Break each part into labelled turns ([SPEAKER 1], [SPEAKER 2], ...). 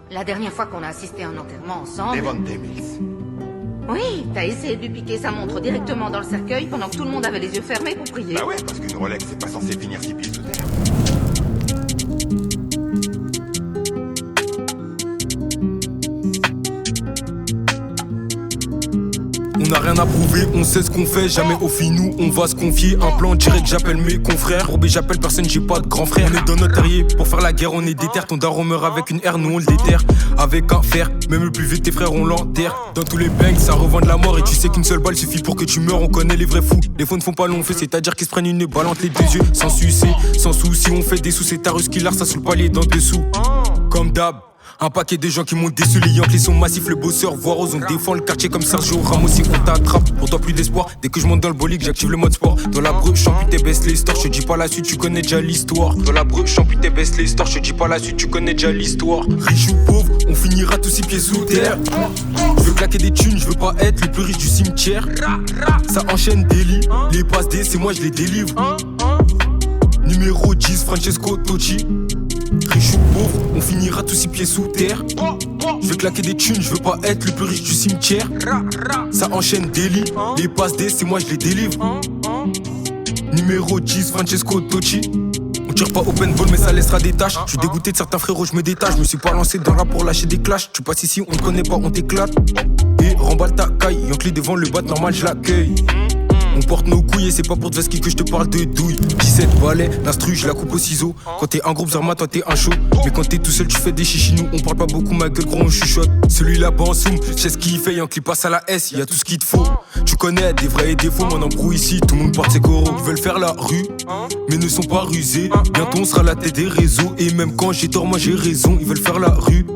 [SPEAKER 1] La dernière fois qu'on a assisté à un enterrement ensemble...
[SPEAKER 2] Devontae Mills.
[SPEAKER 1] Oui, t'as essayé de lui piquer sa montre directement dans le cercueil pendant que tout le monde avait les yeux fermés pour prier.
[SPEAKER 2] Bah ouais, parce qu'une Rolex, c'est pas censé finir 6 pieds sous terre.
[SPEAKER 3] On n'a rien à prouver, on sait ce qu'on fait, jamais au fin nous on va se confier. Un plan direct, j'appelle mes confrères. Robé, j'appelle personne, j'ai pas de grand frère. On est dans notre terrier, pour faire la guerre on est déter. Ton daron meurt avec une R, nous on le déterre. Avec un fer, même le plus vite tes frères on l'enterre. Dans tous les bangs, ça revend de la mort. Et tu sais qu'une seule balle suffit pour que tu meurs, on connaît les vrais fous. Les faux ne font pas long feu, c'est-à-dire qu'ils se prennent une balle entre les deux yeux. Sans sucer, sans souci, on fait des sous. C'est ta russe qui large, ça sous le palier d'en dessous. Comme d'hab. Un paquet de gens qui m'ont déçu, les Yankees sont massifs, le bosseur voit rose, on défend le quartier comme Sergio Ramos si on t'attrape. Pour toi plus d'espoir, dès que je monte dans le bolide, j'active le mode sport. Dans la breu, champi tes baisses les stores, je te dis pas la suite, tu connais déjà l'histoire. Dans la breu, champi tes baisses les stores, je te dis pas la suite, tu connais déjà l'histoire. Riche ou pauvre, on finira tous 6 pieds sous terre. Je veux claquer des thunes, je veux pas être le plus riche du cimetière. Ça enchaîne délit, les passes D, c'est moi je les délivre. Numéro 10, Francesco Totti. Riche ou pauvre, on finira tous 6 pieds sous terre. Je veux claquer des thunes, je veux pas être le plus riche du cimetière. Ça enchaîne délit, les passes D, c'est moi je les délivre. Numéro 10, Francesco Totti. On tire pas open ball mais ça laissera des tâches. Je suis dégoûté de certains frérots, je me détache. Je me suis pas lancé dans le rap pour lâcher des clashs. Tu passes ici, on te connaît pas, on t'éclate. Et remballe ta caille, Yankee devant le bat, normal je l'accueille. On porte nos couilles et c'est pas pour te vesquer que je te parle de douille. 17 balais, l'instru je la coupe au ciseau. Quand t'es un groupe Zerma, toi t'es un show. Mais quand t'es tout seul tu fais des chichinous. On parle pas beaucoup ma gueule gros on chuchote. Celui-là bas en zoom, je sais ce qu'il fait, Yankee passe à la S, y'a tout ce qu'il te faut. Tu connais des vrais et des faux, mon embrouille ici, tout le monde porte ses coraux. Ils veulent faire la rue, mais ne sont pas rusés. Bientôt on sera la tête des réseaux. Et même quand j'ai tort moi j'ai raison. Ils veulent faire la rue,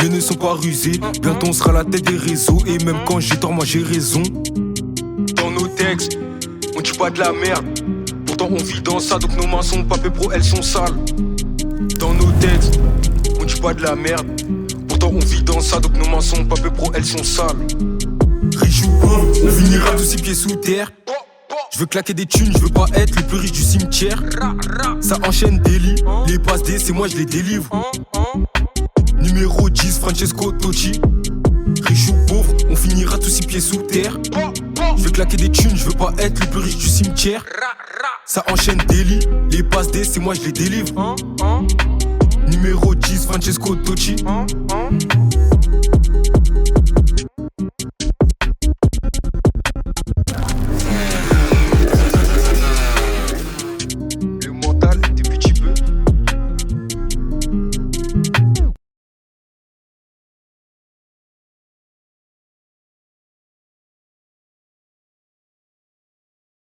[SPEAKER 3] mais ne sont pas rusés. Bientôt on sera la tête des réseaux. Et même quand j'ai tort moi j'ai raison. Dans nos textes, on dit pas de la merde. Pourtant on vit dans ça, donc nos mains sont papées pro, elles sont sales. Dans nos textes, on dit pas de la merde. Pourtant on vit dans ça, donc nos mains sont papées pro, elles sont sales. Riche ou pauvre, on finira tous 6 pieds sous terre. Je veux claquer des thunes, je veux pas être le plus riche du cimetière. Ça enchaîne délit, les passes D, c'est moi je les délivre. Numéro 10, Francesco Totti. Riche ou pauvre, on finira tous 6 pieds sous terre. Je veux claquer des thunes, je veux pas être le plus riche du cimetière. Ça enchaîne délit, les passes D, c'est moi je les délivre. Numéro 10, Francesco Totti.